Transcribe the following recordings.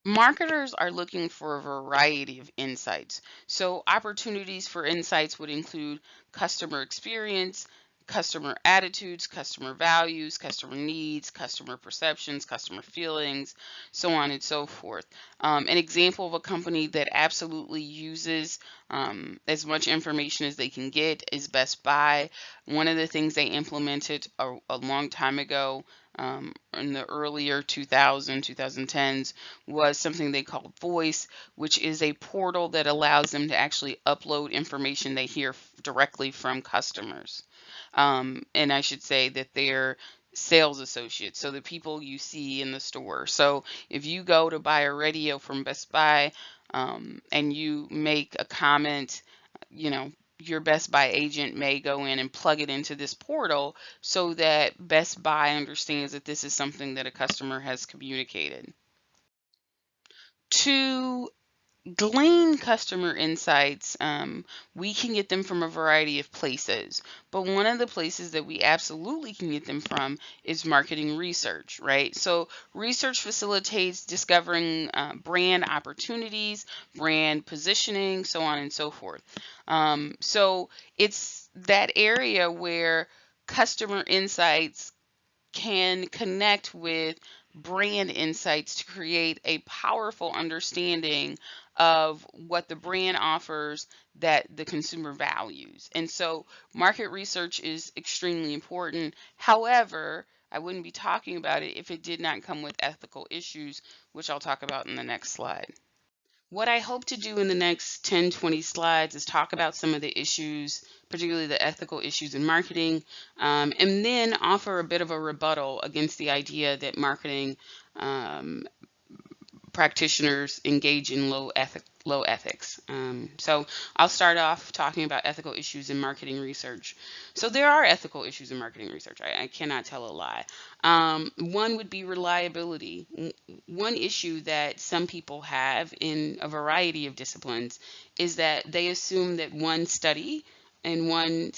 Marketers are looking for a variety of insights. So, opportunities for insights would include customer experience, customer attitudes, customer values, customer needs, customer perceptions, customer feelings, so on and so forth. An example of a company that absolutely uses as much information as they can get is Best Buy. One of the things they implemented a long time ago, in the earlier 2010s, was something they called Voice, which is a portal that allows them to actually upload information they hear directly from customers. And I should say that they're sales associates, so the people you see in the store. So if you go to buy a radio from Best Buy, and you make a comment, you know, your Best Buy agent may go in and plug it into this portal so that Best Buy understands that this is something that a customer has communicated. To glean customer insights, we can get them from a variety of places. But one of the places that we absolutely can get them from is marketing research, right? So, research facilitates discovering brand opportunities, brand positioning, so on and so forth. So, it's that area where customer insights can connect with brand insights to create a powerful understanding of what the brand offers that the consumer values. And so market research is extremely important. However, I wouldn't be talking about it if it did not come with ethical issues, which I'll talk about in the next slide. What I hope to do in the next 10, 20 slides is talk about some of the issues, particularly the ethical issues in marketing, and then offer a bit of a rebuttal against the idea that marketing um, practitioners engage in low ethics. So I'll start off talking about ethical issues in marketing research. So there are ethical issues in marketing research. I cannot tell a lie. One would be reliability. One issue that some people have in a variety of disciplines is that they assume that one study and one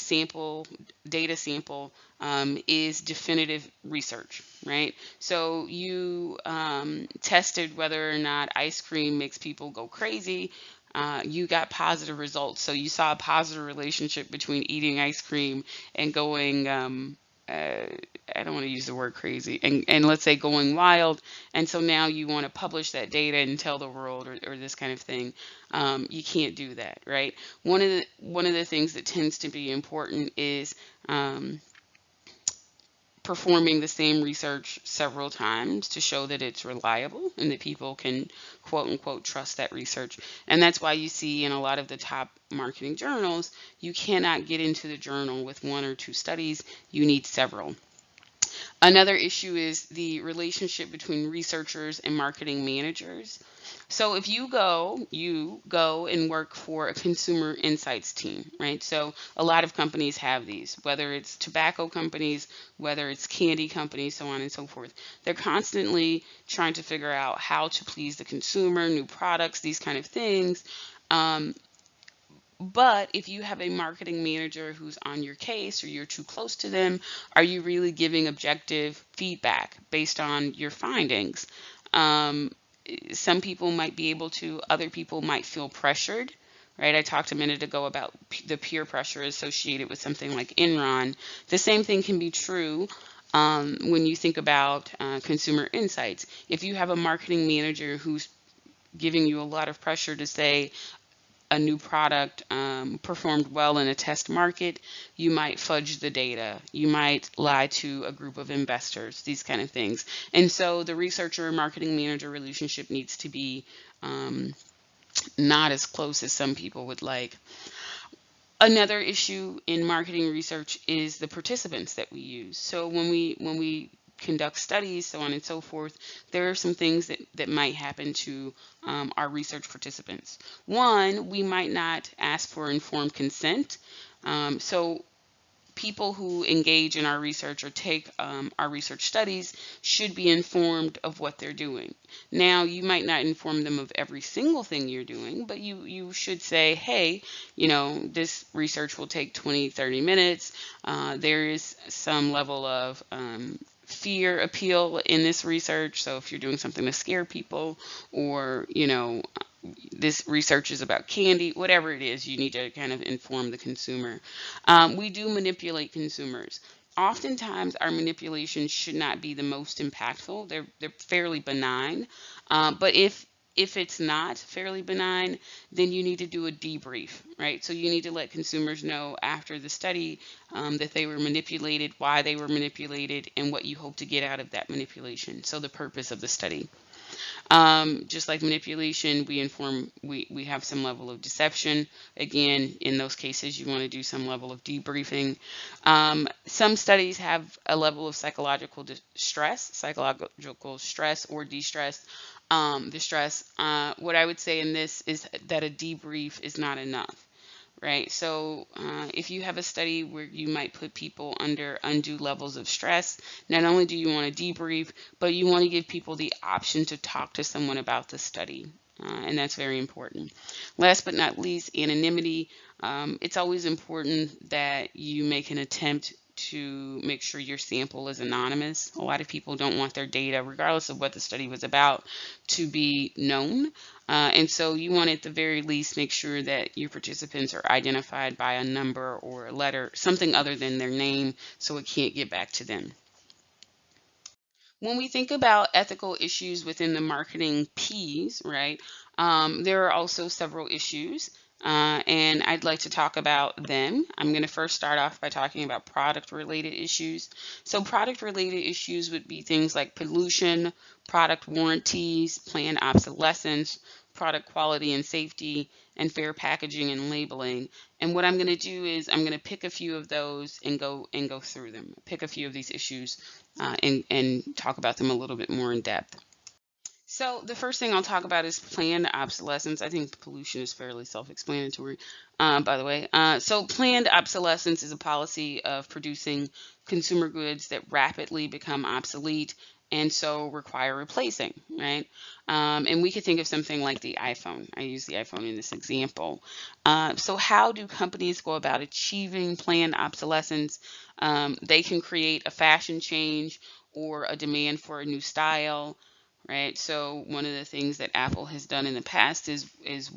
data sample, is definitive research, right? So you tested whether or not ice cream makes people go crazy. You got positive results. So you saw a positive relationship between eating ice cream and going, uh, I don't want to use the word crazy, and let's say going wild. And so now you want to publish that data and tell the world, or this kind of thing. You can't do that, right? One of the things that tends to be important is um, performing the same research several times to show that it's reliable and that people can quote unquote trust that research. And that's why you see in a lot of the top marketing journals, you cannot get into the journal with one or two studies, you need several. Another issue is the relationship between researchers and marketing managers. So if you go and work for a consumer insights team, right? So a lot of companies have these, whether it's tobacco companies, whether it's candy companies, so on and so forth. They're constantly trying to figure out how to please the consumer, new products, these kind of things. Um, but if you have a marketing manager who's on your case or you're too close to them, are you really giving objective feedback based on your findings? Um, some people might be able to, other people might feel pressured, right? I talked a minute ago about the peer pressure associated with something like Enron. The same thing can be true when you think about consumer insights. If you have a marketing manager who's giving you a lot of pressure to say, a new product performed well in a test market, you might fudge the data. You might lie to a group of investors, these kind of things. And so the researcher and marketing manager relationship needs to be um, not as close as some people would like. Another issue in marketing research is the participants that we use. So when we conduct studies, so on and so forth, there are some things that might happen to our research participants. One, we might not ask for informed consent. So people who engage in our research or take our research studies should be informed of what they're doing. Now, you might not inform them of every single thing you're doing, but you should say, hey, this research will take 20, 30 minutes. There is some level of fear appeal in this research. So if you're doing something to scare people, or this research is about candy, whatever it is, you need to kind of inform the consumer. We do manipulate consumers. Oftentimes, our manipulations should not be the most impactful. They're fairly benign. But if it's not fairly benign, then you need to do a debrief, right? So you need to let consumers know after the study that they were manipulated, why they were manipulated, and what you hope to get out of that manipulation. So the purpose of the study. Just like manipulation, we have some level of deception. Again, in those cases, you want to do some level of debriefing. Some studies have a level of psychological stress or distress. Distress. What I would say in this is that a debrief is not enough. Right. So if you have a study where you might put people under undue levels of stress, not only do you want to debrief, but you want to give people the option to talk to someone about the study. And that's very important. Last but not least, anonymity. It's always important that you make an attempt to make sure your sample is anonymous. A lot of people don't want their data, regardless of what the study was about, to be known. And so you want at the very least make sure that your participants are identified by a number or a letter, something other than their name, so it can't get back to them. When we think about ethical issues within the marketing P's, right, there are also several issues, and I'd like to talk about them. I'm going to first start off by talking about product-related issues. So product-related issues would be things like pollution, product warranties, planned obsolescence, product quality and safety, and fair packaging and labeling. And what I'm going to do is I'm going to pick a few of those and go through them. Pick a few of these issues and talk about them a little bit more in depth. So the first thing I'll talk about is planned obsolescence. I think pollution is fairly self-explanatory, by the way. So planned obsolescence is a policy of producing consumer goods that rapidly become obsolete and so require replacing, right? And we could think of something like the iPhone. I use the iPhone in this example. So how do companies go about achieving planned obsolescence? They can create a fashion change or a demand for a new style, right? So one of the things that Apple has done in the past is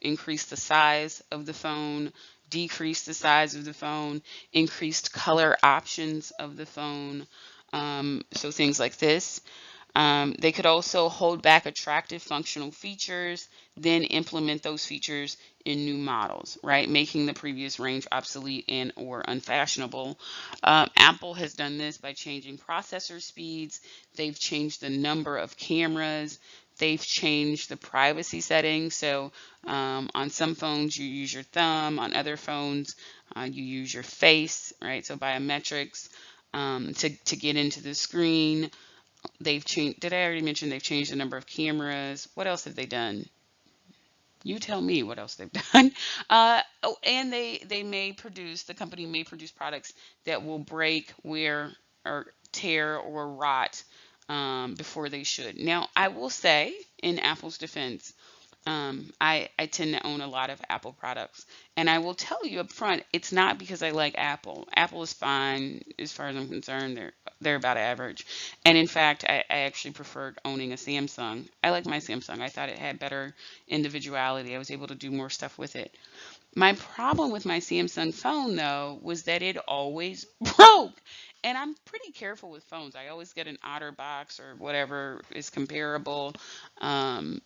increase the size of the phone, decrease the size of the phone, increased color options of the phone. So things like this. They could also hold back attractive functional features, then implement those features in new models, right? Making the previous range obsolete and or unfashionable. Apple has done this by changing processor speeds. They've changed the number of cameras. They've changed the privacy settings. So on some phones, you use your thumb. On other phones, you use your face, right? So biometrics to get into the screen. They've changed. Did I already mention they've changed the number of cameras? What else have they done? You tell me what else they've done. Oh, and they may produce, the company may produce products that will break, wear, or tear or rot before they should. Now, I will say, in Apple's defense, I tend to own a lot of Apple products. And I will tell you up front, it's not because I like Apple. Apple is fine as far as I'm concerned. They're about average. And in fact, I actually preferred owning a Samsung. I like my Samsung. I thought it had better individuality. I was able to do more stuff with it. My problem with my Samsung phone, though, was that it always broke. And I'm pretty careful with phones. I always get an OtterBox or whatever is comparable. Um,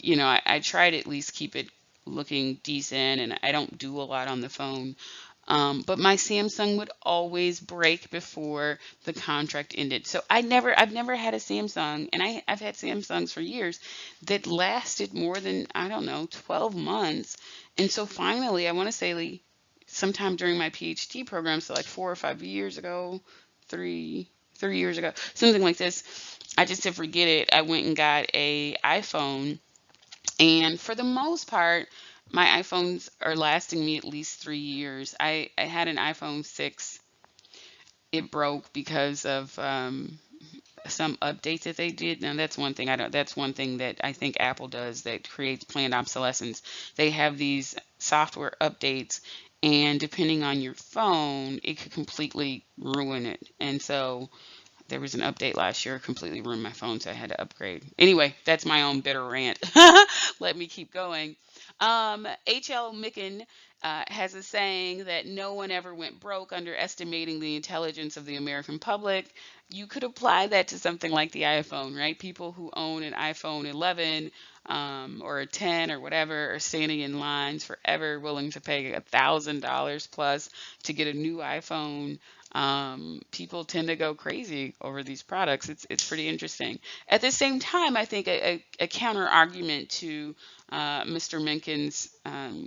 I try to at least keep it looking decent, and I don't do a lot on the phone. But my Samsung would always break before the contract ended. So I've never had a Samsung, and I've had Samsungs for years that lasted more than, I don't know, 12 months. And so finally, I want to say like, sometime during my PhD program, so like 4 or 5 years ago, three years ago, something like this, I just to forget it, I went and got a iPhone, and for the most part, my iPhones are lasting me at least 3 years. I had an iPhone 6. It broke because of some updates that they did. Now that's one thing I don't. That's one thing that I think Apple does that creates planned obsolescence. They have these software updates, and depending on your phone, it could completely ruin it. And so There was an update last year, completely ruined my phone, so I had to upgrade. Anyway, that's my own bitter rant. Let me keep going. H.L. Micken has a saying that no one ever went broke underestimating the intelligence of the American public. You could apply that to something like the iPhone, right? People who own an iPhone 11 or a 10 or whatever are standing in lines forever, willing to pay $1,000 plus to get a new iPhone. People tend to go crazy over these products. It's pretty interesting. At the same time, I think a counter argument to Mr. Menken's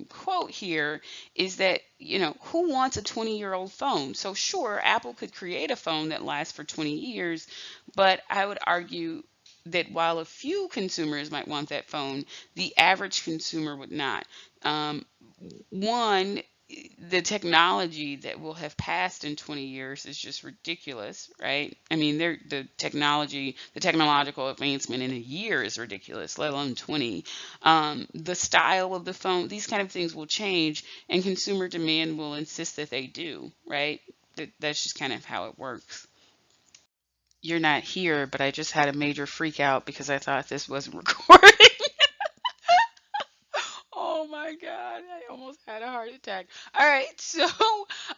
quote here is that, who wants a 20-year-old phone? So sure, Apple could create a phone that lasts for 20 years, but I would argue that while a few consumers might want that phone, the average consumer would not. Um, One, the technology that will have passed in 20 years is just ridiculous, right? I mean, the technological advancement in a year is ridiculous, let alone 20. The style of the phone, these kind of things will change, and consumer demand will insist that they do, right? That's just kind of how it works. You're not here, but I just had a major freak out because I thought this wasn't recording. Oh my God, I almost had a heart attack. All right, so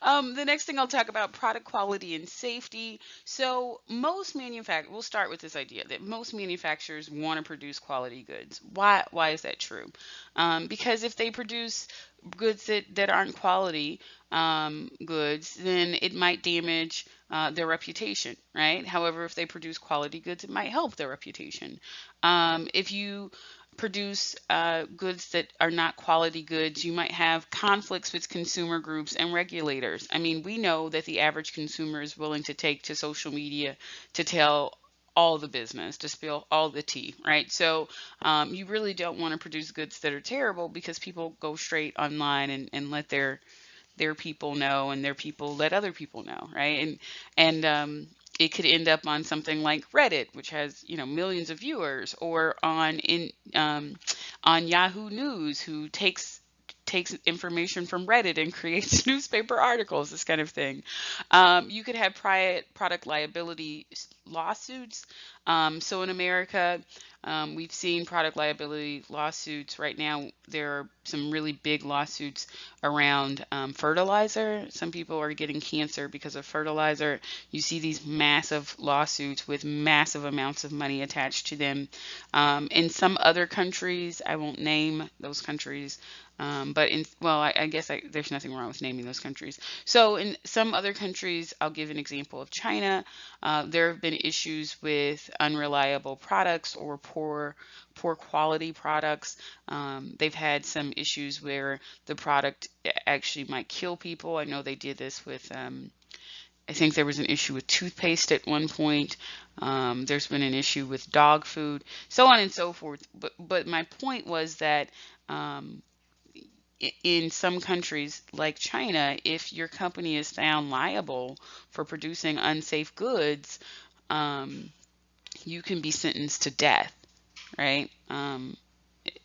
the next thing I'll talk about product quality and safety. So we'll start with this idea that most manufacturers want to produce quality goods. Why is that true? Because if they produce goods that aren't quality goods, then it might damage their reputation, right? However, if they produce quality goods, it might help their reputation. If you produce goods that are not quality goods, you might have conflicts with consumer groups and regulators. I mean, we know that the average consumer is willing to take to social media to tell all the business, to spill all the tea, right? So you really don't want to produce goods that are terrible because people go straight online and let their people know, and their people let other people know, right? And it could end up on something like Reddit, which has millions of viewers, or on Yahoo News, who takes information from Reddit and creates newspaper articles, this kind of thing. You could have product liability lawsuits. So in America, we've seen product liability lawsuits. Right now, there are some really big lawsuits around fertilizer. Some people are getting cancer because of fertilizer. You see these massive lawsuits with massive amounts of money attached to them. In some other countries, I won't name those countries, but I guess there's nothing wrong with naming those countries. So in some other countries, I'll give an example of China. There have been issues with unreliable products or poor quality products. They've had some issues where the product actually might kill people. I know they did this with. I think there was an issue with toothpaste at one point. There's been an issue with dog food, so on and so forth. But my point was that um, in some countries like China, if your company is found liable for producing unsafe goods, um, you can be sentenced to death, right?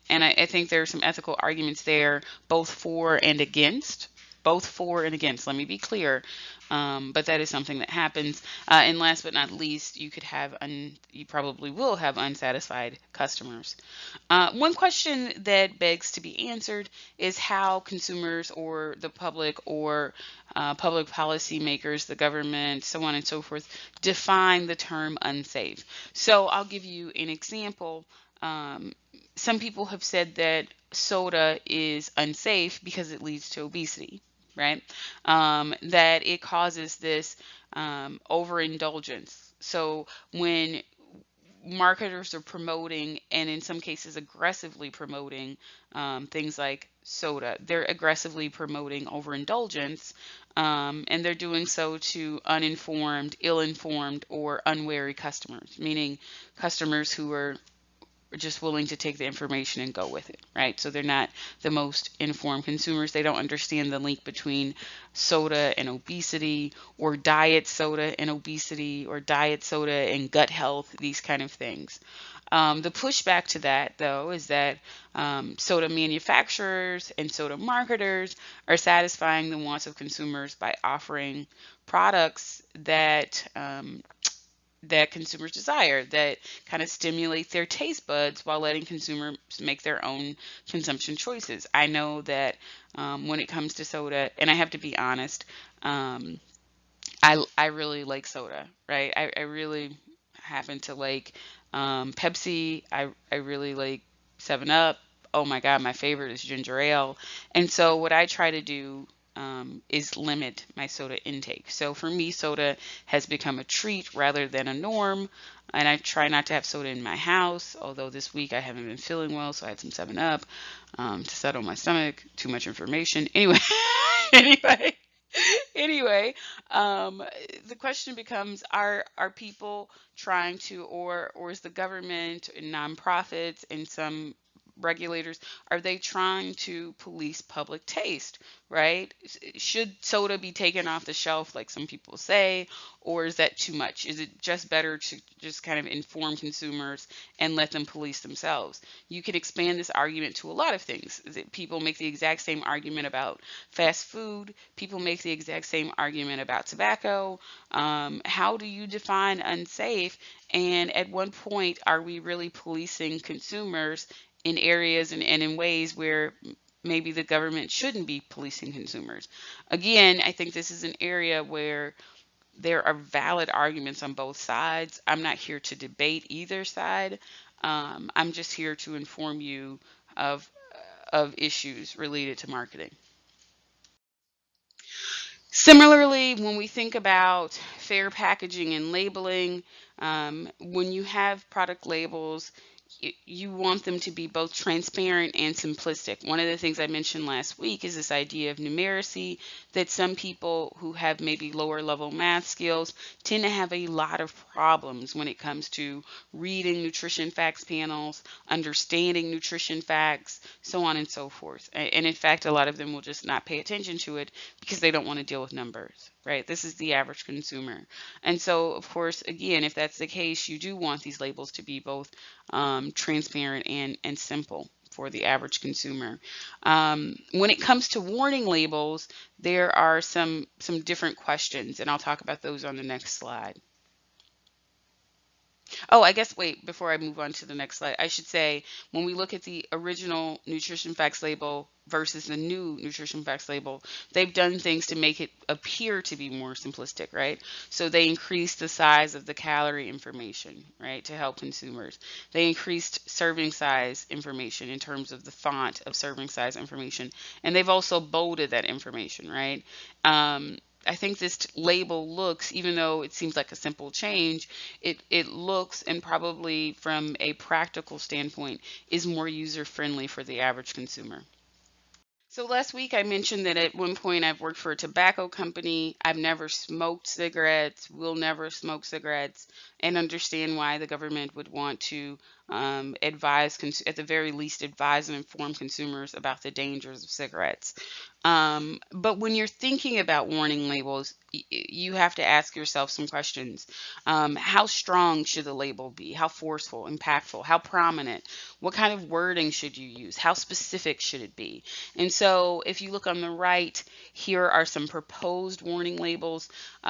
And I think there are some ethical arguments there, both for and against. Both for and against. Let me be clear. But that is something that happens. And last but not least, you probably will have unsatisfied customers. One question that begs to be answered is how consumers or the public or public policy makers, the government, so on and so forth, define the term unsafe. So I'll give you an example. Um, some people have said that soda is unsafe because it leads to obesity, right? That it causes this overindulgence. So when marketers are promoting, and in some cases aggressively promoting, things like soda, they're aggressively promoting overindulgence, and they're doing so to uninformed, ill-informed, or unwary customers, meaning customers who are just willing to take the information and go with it, right? So they're not the most informed consumers. They don't understand the link between soda and obesity, or diet soda and obesity, or diet soda and gut health, these kind of things. The pushback to that, though, is that soda manufacturers and soda marketers are satisfying the wants of consumers by offering products that that consumers desire, that kind of stimulate their taste buds while letting consumers make their own consumption choices. I know that when it comes to soda, and I have to be honest, um, I really like soda, right? I really happen to like Pepsi. I really like 7 Up. Oh my God, my favorite is ginger ale. And so what I try to do is limit my soda intake. So for me, soda has become a treat rather than a norm. And I try not to have soda in my house, although this week I haven't been feeling well, so I had some 7 Up to settle my stomach. Too much information. Anyway, anyway. Anyway, um, the question becomes: Are people trying to, or is the government and nonprofits and some regulators, are they trying to police public taste? Right? Should soda be taken off the shelf, like some people say, or is that too much? Is it just better to just kind of inform consumers and let them police themselves? You could expand this argument to a lot of things. People make the exact same argument about fast food. People make the exact same argument about tobacco. How do you define unsafe? And at one point, are we really policing consumers in areas and in ways where maybe the government shouldn't be policing consumers? Again, I think this is an area where there are valid arguments on both sides. I'm not here to debate either side. I'm just here to inform you of issues related to marketing. Similarly, when we think about fair packaging and labeling, when you have product labels, you want them to be both transparent and simplistic. One of the things I mentioned last week is this idea of numeracy, that some people who have maybe lower level math skills tend to have a lot of problems when it comes to reading nutrition facts panels, understanding nutrition facts, so on and so forth. And in fact, a lot of them will just not pay attention to it because they don't want to deal with numbers, right? This is the average consumer. And so, of course, again, if that's the case, you do want these labels to be both transparent and simple for the average consumer. When it comes to warning labels, there are some different questions, and I'll talk about those on the next slide. Oh, I guess, wait, before I move on to the next slide, I should say when we look at the original nutrition facts label versus the new nutrition facts label, they've done things to make it appear to be more simplistic, right? So they increased the size of the calorie information, right, to help consumers. They increased serving size information in terms of the font of serving size information, and they've also bolded that information, right? I think this label looks, even though it seems like a simple change, it looks, and probably from a practical standpoint is more user friendly for the average consumer. So last week I mentioned that at one point I've worked for a tobacco company. I've never smoked cigarettes, will never smoke cigarettes, and understand why the government would want to at the very least, advise and inform consumers about the dangers of cigarettes. But when you're thinking about warning labels, you have to ask yourself some questions. How strong should the label be? How forceful, impactful, how prominent? What kind of wording should you use? How specific should it be? And so if you look on the right, here are some proposed warning labels.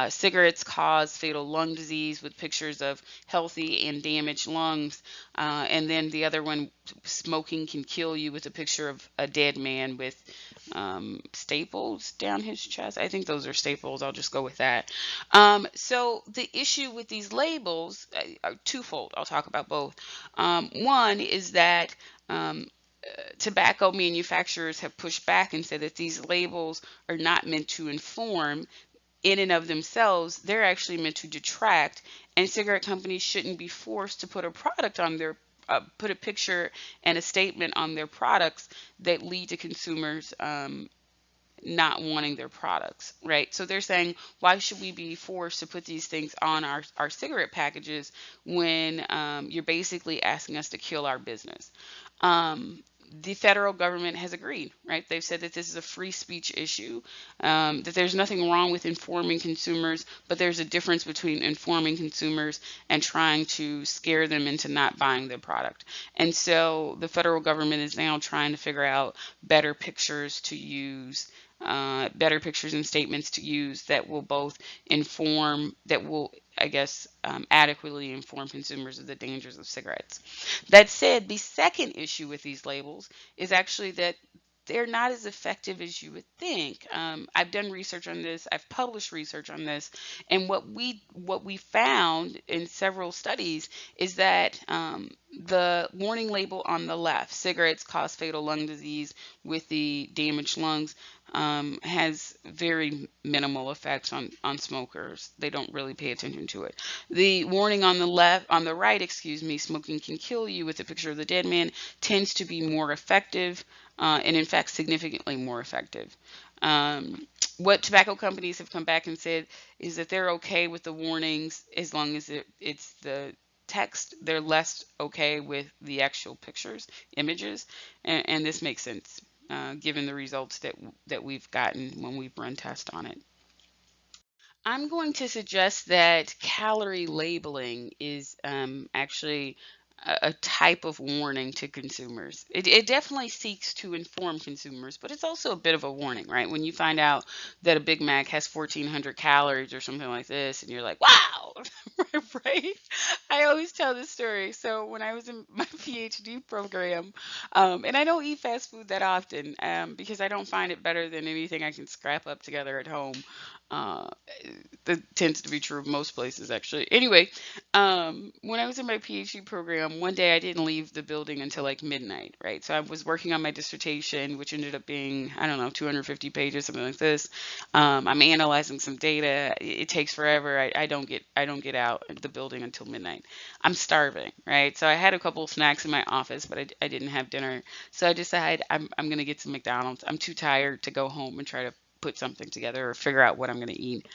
Cigarettes cause fatal lung disease, with pictures of healthy and damaged lungs. And then the other one, smoking can kill you, with a picture of a dead man with staples down his chest. I think those are staples. I'll just go with that. So the issue with these labels are twofold. I'll talk about both. One is that tobacco manufacturers have pushed back and said that these labels are not meant to inform in and of themselves. They're actually meant to detract, and cigarette companies shouldn't be forced to put a product on their put a picture and a statement on their products that lead to consumers not wanting their products, right? So they're saying, why should we be forced to put these things on our cigarette packages when you're basically asking us to kill our business? The federal government has agreed, right? They've said that this is a free speech issue, that there's nothing wrong with informing consumers, but there's a difference between informing consumers and trying to scare them into not buying their product. And so the federal government is now trying to figure out better pictures to use, better pictures and statements to use that will both inform, that will I guess, adequately inform consumers of the dangers of cigarettes. That said, the second issue with these labels is actually that they're not as effective as you would think. I've done research on this. I've published research on this, and what we found in several studies is that the warning label on the left, cigarettes cause fatal lung disease with the damaged lungs, has very minimal effects on smokers. They don't really pay attention to it. The warning on the left, on the right, excuse me, smoking can kill you with a picture of the dead man, tends to be more effective, and in fact, significantly more effective. Um, what tobacco companies have come back and said is that they're okay with the warnings as long as it's the text. They're less okay with the actual pictures, images, and this makes sense given the results that we've gotten when we've run tests on it. I'm going to suggest that calorie labeling is actually a type of warning to consumers. It definitely seeks to inform consumers, but it's also a bit of a warning, right? When you find out that a Big Mac has 1,400 calories or something like this, and you're like, wow, right? I always tell this story. So when I was in my PhD program, and I don't eat fast food that often because I don't find it better than anything I can scrap up together at home. Uh, that tends to be true of most places, actually. Anyway, when I was in my PhD program, one day I didn't leave the building until like midnight, right? So I was working on my dissertation, which ended up being, I don't know, 250 pages, something like this. I'm analyzing some data. It takes forever. I don't get out of the building until midnight. I'm starving, right? So I had a couple of snacks in my office, but I didn't have dinner. So I decided I'm gonna get some McDonald's. I'm too tired to go home and try to put something together or figure out what I'm gonna eat.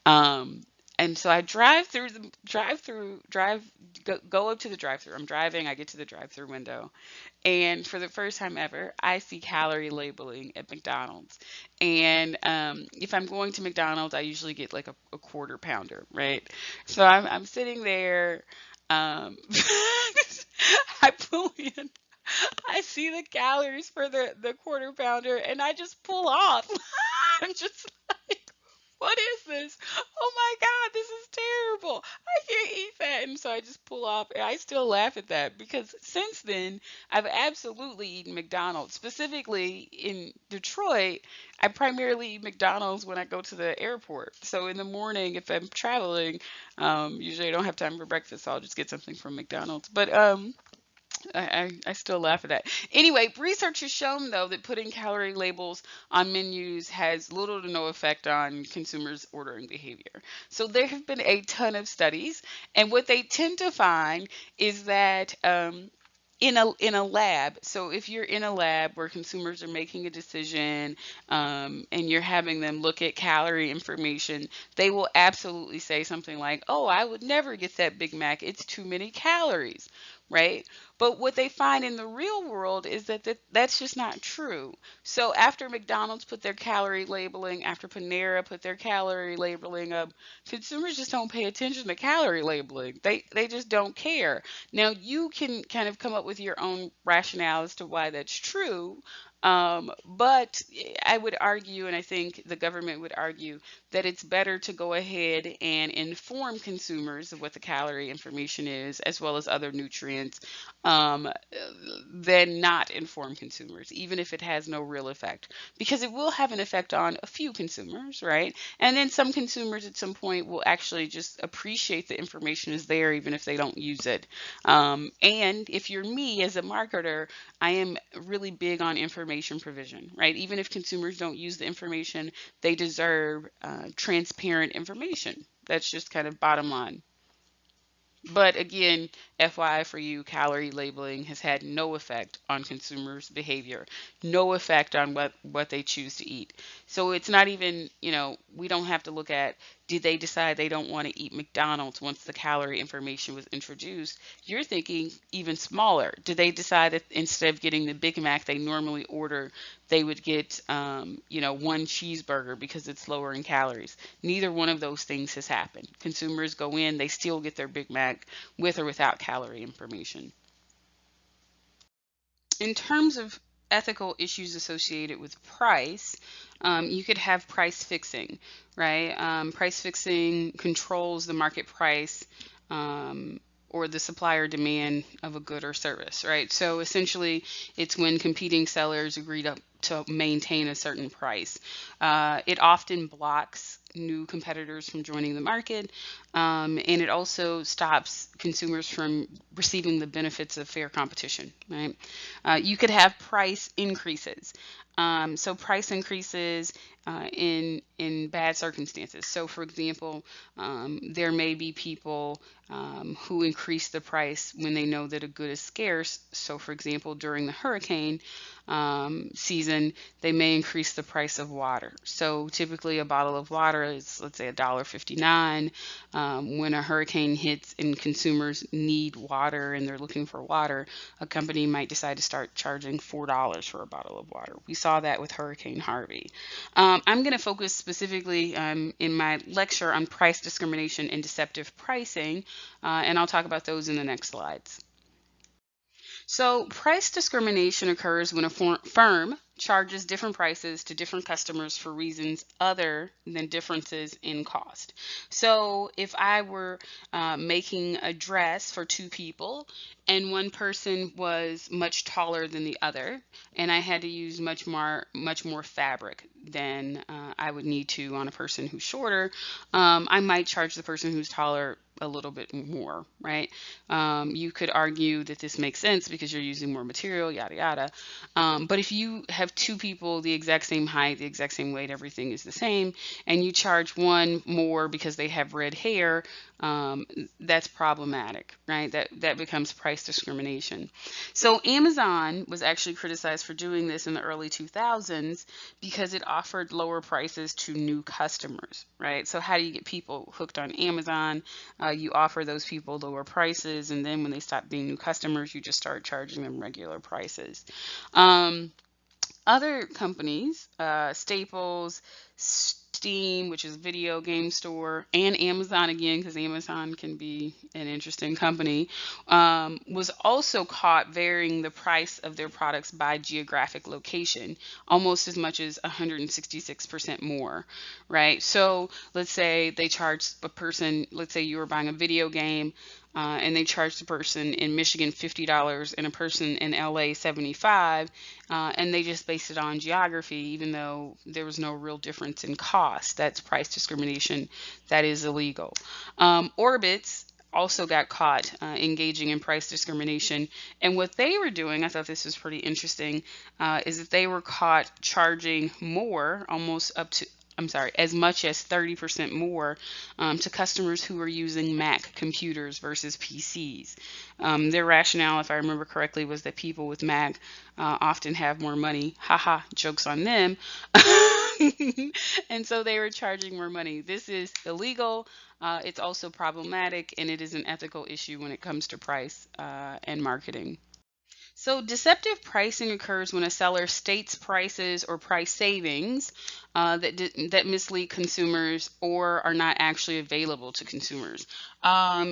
Um, and so I go up to the drive through. I'm driving, I get to the drive through window, and for the first time ever, I see calorie labeling at McDonald's. And if I'm going to McDonald's, I usually get like a quarter pounder, right? So I'm sitting there. Um, I pull in. I see the calories for the quarter pounder, and I just pull off. I'm just like, what is this? Oh my God, this is terrible. I can't eat that. And so I just pull off. And I still laugh at that because since then, I've absolutely eaten McDonald's. Specifically in Detroit, I primarily eat McDonald's when I go to the airport. So in the morning, if I'm traveling, usually I don't have time for breakfast, so I'll just get something from McDonald's. But I still laugh at that. Anyway, research has shown, though, that putting calorie labels on menus has little to no effect on consumers' ordering behavior. So there have been a ton of studies, and what they tend to find is that in a lab, so if you're in a lab where consumers are making a decision, and you're having them look at calorie information, they will absolutely say something like, "Oh, I would never get that Big Mac. It's too many calories." Right? But what they find in the real world is that's just not true. So after McDonald's put their calorie labeling, after Panera put their calorie labeling up, consumers just don't pay attention to calorie labeling. They just don't care. Now, you can kind of come up with your own rationale as to why that's true. But I would argue, and I think the government would argue, that it's better to go ahead and inform consumers of what the calorie information is, as well as other nutrients, um, than not inform consumers, even if it has no real effect. Because it will have an effect on a few consumers, right? And then some consumers at some point will actually just appreciate the information is there, even if they don't use it. And if you're me as a marketer, I am really big on information provision, right? Even if consumers don't use the information, they deserve transparent information. That's just kind of bottom line. But again, FYI for you, calorie labeling has had no effect on consumers' behavior, no effect on what they choose to eat. So it's not even, we don't have to look at, did they decide they don't want to eat McDonald's once the calorie information was introduced? You're thinking even smaller. Did they decide that instead of getting the Big Mac they normally order, they would get, one cheeseburger because it's lower in calories? Neither one of those things has happened. Consumers go in, they still get their Big Mac with or without calorie information. In terms of ethical issues associated with price, you could have price fixing, right? Price fixing controls the market price, or the supply or demand of a good or service, right? So essentially, it's when competing sellers agree to maintain a certain price. It often blocks new competitors from joining the market, and it also stops consumers from receiving the benefits of fair competition, right? You could have price increases. So price increases in bad circumstances. So, for example, there may be people who increase the price when they know that a good is scarce. So, for example, during the hurricane season, they may increase the price of water. So, typically, a bottle of water is, let's say, $1.59. When a hurricane hits and consumers need water and they're looking for water, a company might decide to start charging $4 for a bottle of water. We saw that with Hurricane Harvey. I'm going to focus specifically in my lecture on price discrimination and deceptive pricing, and I'll talk about those in the next slides. So, price discrimination occurs when a firm charges different prices to different customers for reasons other than differences in cost. So, if I were making a dress for two people and one person was much taller than the other, and I had to use much more fabric than I would need to on a person who's shorter, I might charge the person who's taller a little bit more, right? You could argue that this makes sense because you're using more material, yada yada. But if you have two people the exact same height, the exact same weight, everything is the same, and you charge one more because they have red hair, that's problematic, right? That becomes price discrimination. So Amazon was actually criticized for doing this in the early 2000s because it offered lower prices to new customers, right? So how do you get people hooked on Amazon? You offer those people lower prices, and then when they stop being new customers, you just start charging them regular prices. Um, Other companies, Staples, Steam, which is video game store, and Amazon again, because Amazon can be an interesting company, was also caught varying the price of their products by geographic location, almost as much as 166% more, right? So let's say they charge a person, let's say you were buying a video game, and they charged the person in Michigan $50 and a person in LA 75, and they just based it on geography, even though there was no real difference in cost. That's price discrimination. That is illegal. Orbitz also got caught engaging in price discrimination. And what they were doing, I thought this was pretty interesting, is that they were caught charging more, almost up to, I'm sorry, as much as 30% more to customers who are using Mac computers versus PCs. Their rationale, if I remember correctly, was that people with Mac often have more money. Haha, jokes on them. And so they were charging more money. This is illegal. It's also problematic, and it is an ethical issue when it comes to price and marketing. So, deceptive pricing occurs when a seller states prices or price savings that mislead consumers or are not actually available to consumers.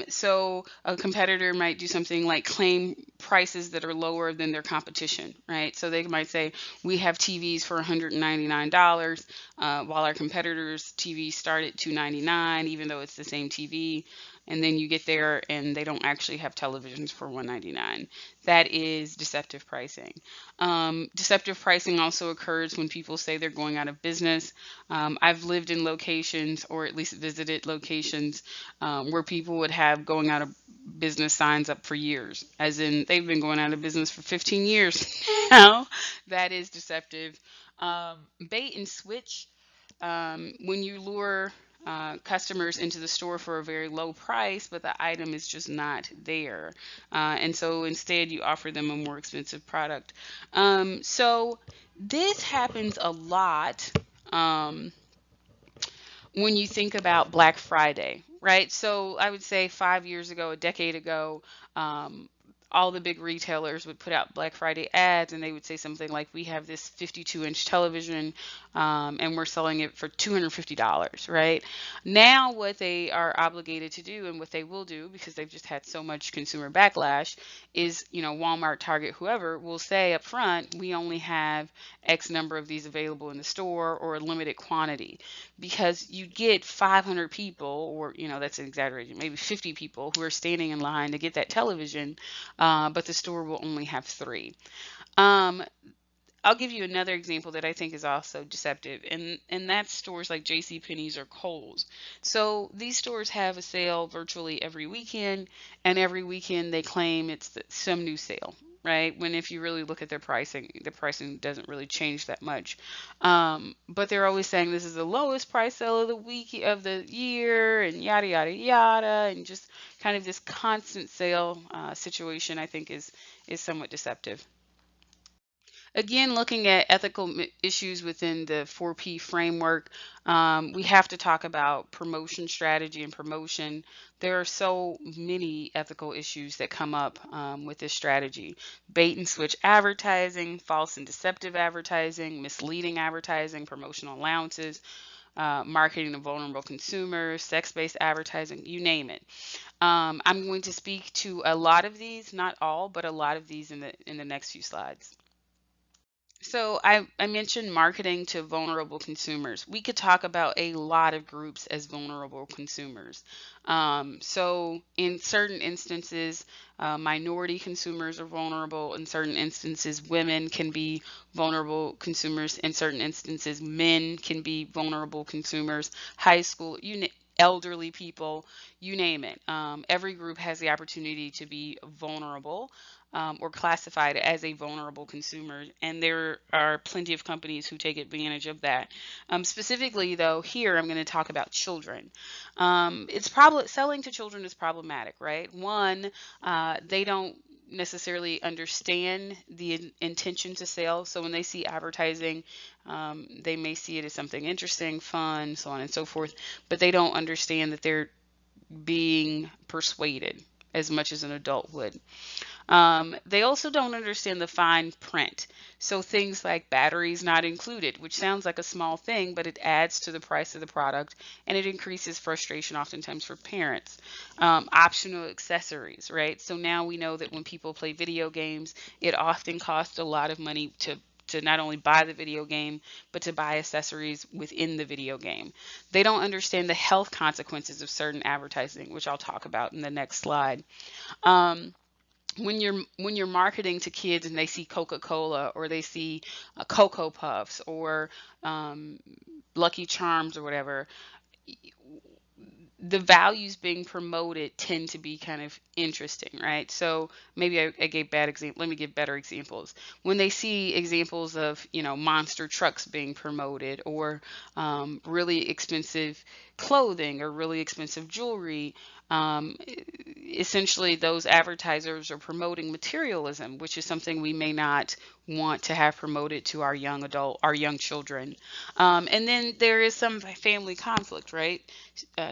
So, a competitor might do something like claim prices that are lower than their competition, right? So, they might say, we have TVs for $199, while our competitors' TVs start at $299, even though it's the same TV. And then you get there and they don't actually have televisions for $199. That is deceptive pricing. Deceptive pricing also occurs when people say they're going out of business. I've lived in locations, or at least visited locations, where people would have going out of business signs up for years, as in they've been going out of business for 15 years now. That is deceptive. Bait and switch, when you lure customers into the store for a very low price, but the item is just not there. And so instead, you offer them a more expensive product. So this happens a lot. Um, when you think about Black Friday, right? So I would say 5 years ago, a decade ago, um, all the big retailers would put out Black Friday ads, and they would say something like, we have this 52-inch television, and we're selling it for $250, right? Now what they are obligated to do, and what they will do, because they've just had so much consumer backlash, is, Walmart, Target, whoever will say up front, we only have X number of these available in the store, or a limited quantity, because you get 500 people, or, that's an exaggeration, maybe 50 people who are standing in line to get that television, but the store will only have three. Um, I'll give you another example that I think is also deceptive, and that's stores like J.C. Penney's or Kohl's. So these stores have a sale virtually every weekend, and every weekend they claim it's some new sale, right? When if you really look at their pricing, the pricing doesn't really change that much. But they're always saying this is the lowest price sale of the week of the year, and yada yada yada, and just kind of this constant sale situation. I think is somewhat deceptive. Again, looking at ethical issues within the 4P framework, we have to talk about promotion strategy and promotion. There are so many ethical issues that come up with this strategy. Bait and switch advertising, false and deceptive advertising, misleading advertising, promotional allowances, marketing to vulnerable consumers, sex-based advertising, you name it. I'm going to speak to a lot of these, not all, but a lot of these in the next few slides. So I mentioned marketing to vulnerable consumers. We could talk about a lot of groups as vulnerable consumers. So in certain instances, minority consumers are vulnerable. In certain instances, women can be vulnerable consumers. In certain instances, men can be vulnerable consumers. High school, elderly people, you name it. Every group has the opportunity to be vulnerable, or classified as a vulnerable consumer, and there are plenty of companies who take advantage of that. Specifically, though, here I'm going to talk about children. It's probably selling to children is problematic, right? One, they don't necessarily understand the intention to sell. So when they see advertising, they may see it as something interesting, fun, so on and so forth, but they don't understand that they're being persuaded as much as an adult would. They also don't understand the fine print. So things like batteries not included, which sounds like a small thing, but it adds to the price of the product, and it increases frustration oftentimes for parents. Optional accessories, right? So now we know that when people play video games, it often costs a lot of money to not only buy the video game, but to buy accessories within the video game. They don't understand the health consequences of certain advertising, which I'll talk about in the next slide. Um, when you're marketing to kids and they see Coca-Cola, or they see Cocoa Puffs, or um, Lucky Charms or whatever, the values being promoted tend to be kind of interesting, right? So maybe I gave bad example. Let me give better examples. When they see examples of, monster trucks being promoted, or really expensive clothing, or really expensive jewelry, essentially those advertisers are promoting materialism, which is something we may not want to have promoted to our young children. And then there is some family conflict, right?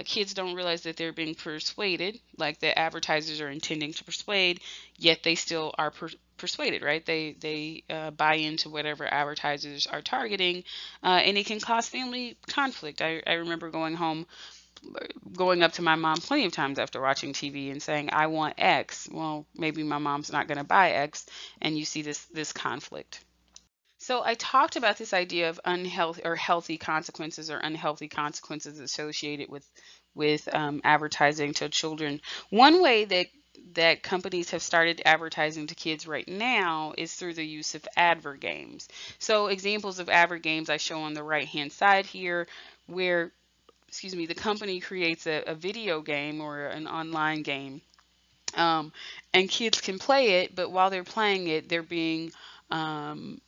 Kids don't realize that they're being persuaded, like the advertisers are intending to persuade, yet they still are persuaded, right? They buy into whatever advertisers are targeting, and it can cause family conflict. I remember going up to my mom plenty of times after watching TV and saying, I want X. Well, maybe my mom's not going to buy X, and you see this conflict. So I talked about this idea of unhealthy or healthy consequences, or unhealthy consequences associated with advertising to children. One way that companies have started advertising to kids right now is through the use of advert games. So examples of advert games I show on the right hand side here, where, excuse me, the company creates a video game or an online game, um, and kids can play it, but while they're playing it, they're being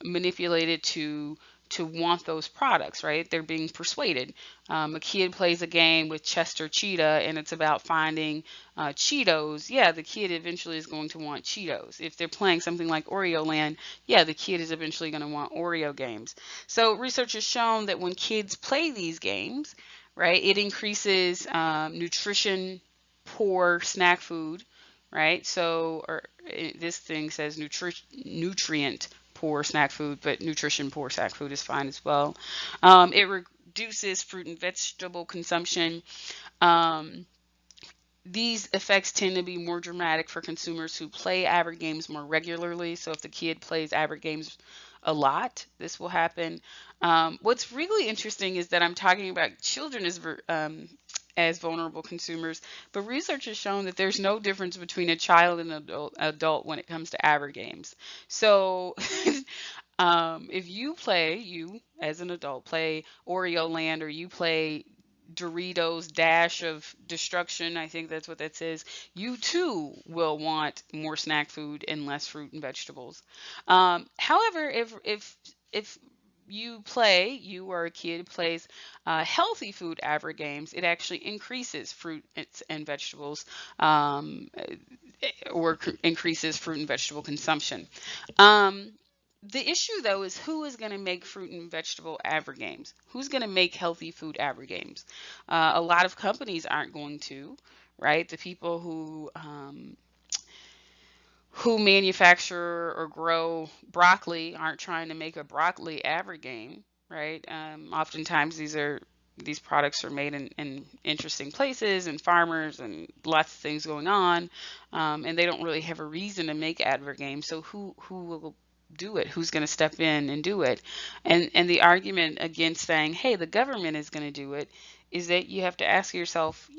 manipulated to want those products, right? They're being persuaded. A kid plays a game with Chester Cheetah, and it's about finding Cheetos. Yeah, the kid eventually is going to want Cheetos. If they're playing something like Oreo Land, yeah, the kid is eventually going to want Oreo games. So research has shown that when kids play these games, right, it increases nutrition poor snack food, right? So, or this thing says nutrient poor snack food, but nutrition poor snack food is fine as well. It reduces fruit and vegetable consumption. Um, these effects tend to be more dramatic for consumers who play avid games more regularly. So if the kid plays avid games a lot, this will happen. What's really interesting is that I'm talking about children as vulnerable consumers, but research has shown that there's no difference between a child and an adult when it comes to avid games. So if you as an adult play Oreo Land, or you play Doritos Dash of Destruction, I think that's what that says, you too will want more snack food and less fruit and vegetables. However, if you or a kid plays healthy food avid games, it actually increases fruit and vegetables, or increases fruit and vegetable consumption. Um, the issue though is who is going to make fruit and vegetable avid games? Who's going to make healthy food avid games? A lot of companies aren't going to, right? The people who manufacture or grow broccoli aren't trying to make a broccoli avid game, right? Oftentimes these products are made in interesting places and farmers and lots of things going on, and they don't really have a reason to make avid games. So who will do it? Who's going to step in and do it? And the argument against saying, hey, the government is going to do it, is that you have to ask yourself,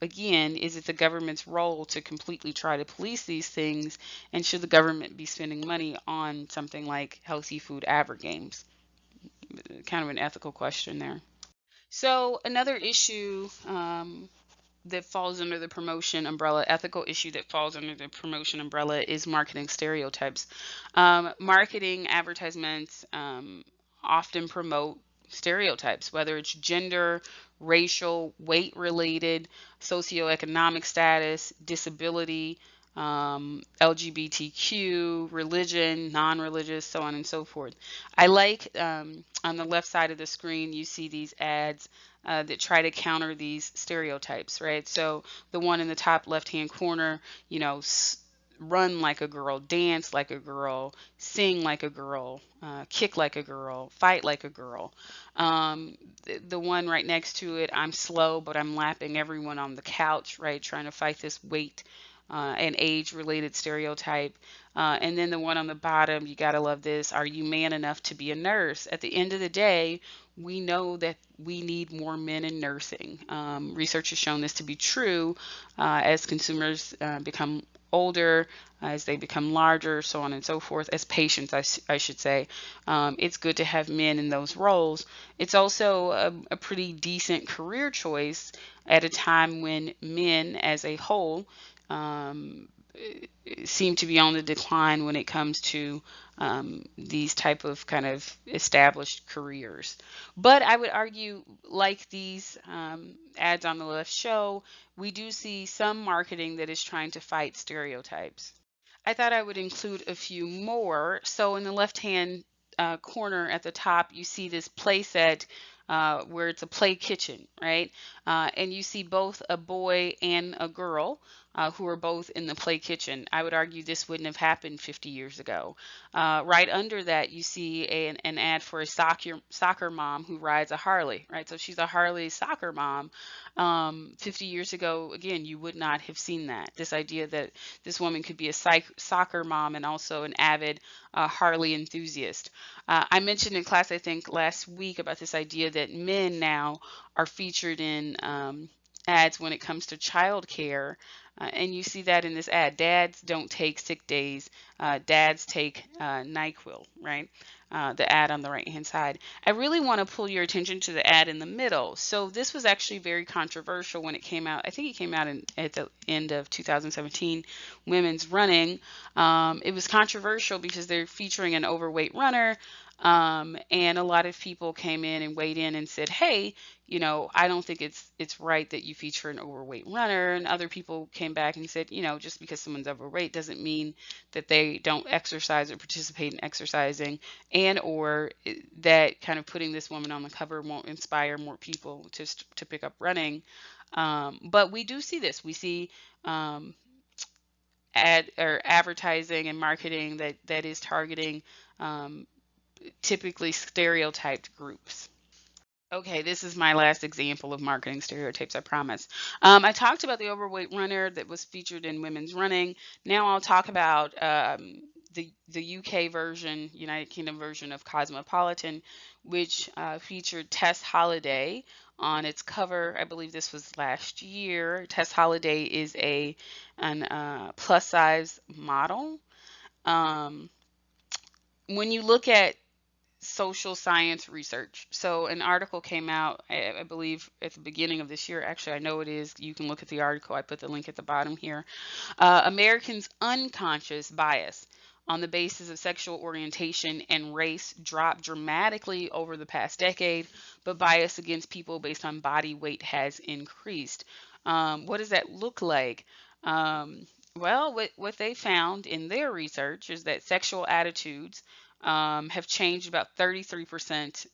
again, is it the government's role to completely try to police these things? And should the government be spending money on something like healthy food avid games? Kind of an ethical question there. So another issue that falls under the promotion umbrella, ethical issue that falls under the promotion umbrella, is marketing stereotypes. Marketing advertisements often promote stereotypes, whether it's gender, racial, weight related, socioeconomic status, disability, LGBTQ, religion, non religious, so on and so forth. I like on the left side of the screen, you see these ads that try to counter these stereotypes, right? So the one in the top left hand corner, run like a girl, dance like a girl, sing like a girl, kick like a girl, fight like a girl. The one right next to it, I'm slow, but I'm lapping everyone on the couch, right? Trying to fight this weight and age related stereotype. And then the one on the bottom, you got to love this. Are you man enough to be a nurse? At the end of the day, we know that we need more men in nursing. Research has shown this to be true as consumers become older, as they become larger, so on and so forth, as patients, I should say. It's good to have men in those roles. It's also a pretty decent career choice at a time when men as a whole um, seem to be on the decline when it comes to these type of kind of established careers. But I would argue, like these ads on the left show, we do see some marketing that is trying to fight stereotypes. I thought I would include a few more. So in the left-hand corner at the top, you see this play set where it's a play kitchen, right? And you see both a boy and a girl who are both in the play kitchen. I would argue this wouldn't have happened 50 years ago. Right under that, you see an ad for a soccer mom who rides a Harley, right? So she's a Harley soccer mom. 50 years ago, again, you would not have seen that. This idea that this woman could be a soccer mom and also an avid Harley enthusiast. I mentioned in class, I think last week, about this idea that men now are featured in ads when it comes to childcare. And you see that in this ad. Dads don't take sick days. Dads take NyQuil, right? The ad on the right hand side. I really want to pull your attention to the ad in the middle. So this was actually very controversial when it came out. I think it came out at the end of 2017, Women's Running. It was controversial because they're featuring an overweight runner. And a lot of people came in and weighed in and said, hey, I don't think it's right that you feature an overweight runner. And other people came back and said, just because someone's overweight doesn't mean that they don't exercise or participate in exercising, and or that kind of putting this woman on the cover won't inspire more people to pick up running. But we do see this. We see um, ad or advertising and marketing that is targeting um, typically stereotyped groups. Okay, this is my last example of marketing stereotypes, I promise. I talked about the overweight runner that was featured in women's running. Now I'll talk about the UK version, United Kingdom version of Cosmopolitan, which featured Tess Holliday on its cover. I believe this was last year. Tess Holliday is an plus size model. Um, when you look at social science research. So an article came out, I believe, at the beginning of this year. Actually, I know it is. You can look at the article. I put the link at the bottom here. Americans' unconscious bias on the basis of sexual orientation and race dropped dramatically over the past decade, but bias against people based on body weight has increased. What does that look like? Um, well, what they found in their research is that sexual attitudes have changed about 33%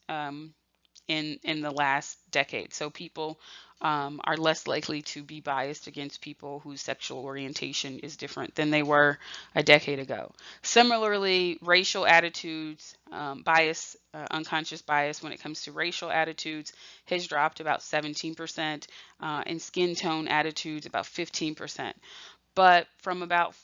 in the last decade. So people are less likely to be biased against people whose sexual orientation is different than they were a decade ago. Similarly, racial attitudes, unconscious bias when it comes to racial attitudes has dropped about 17%, and skin tone attitudes about 15%. But from about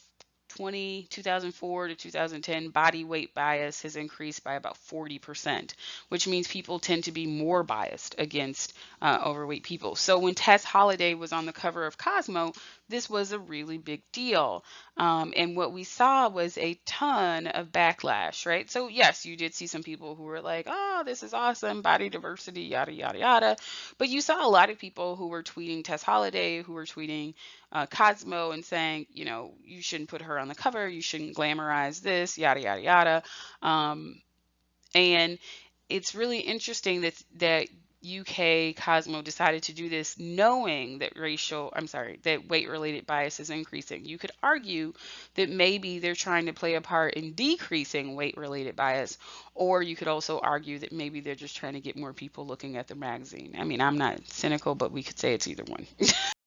2004 to 2010, body weight bias has increased by about 40%, which means people tend to be more biased against overweight people. So when Tess Holliday was on the cover of Cosmo, this was a really big deal. And what we saw was a ton of backlash, right? So, yes, you did see some people who were like, oh, this is awesome, body diversity, yada, yada, yada. But you saw a lot of people who were tweeting Tess Holliday, who were tweeting Cosmo and saying, you shouldn't put her on the cover, you shouldn't glamorize this, yada yada yada. And it's really interesting that UK Cosmo decided to do this knowing that that weight related bias is increasing. You could argue that maybe they're trying to play a part in decreasing weight related bias, or you could also argue that maybe they're just trying to get more people looking at the magazine. I mean, I'm not cynical, but we could say it's either one.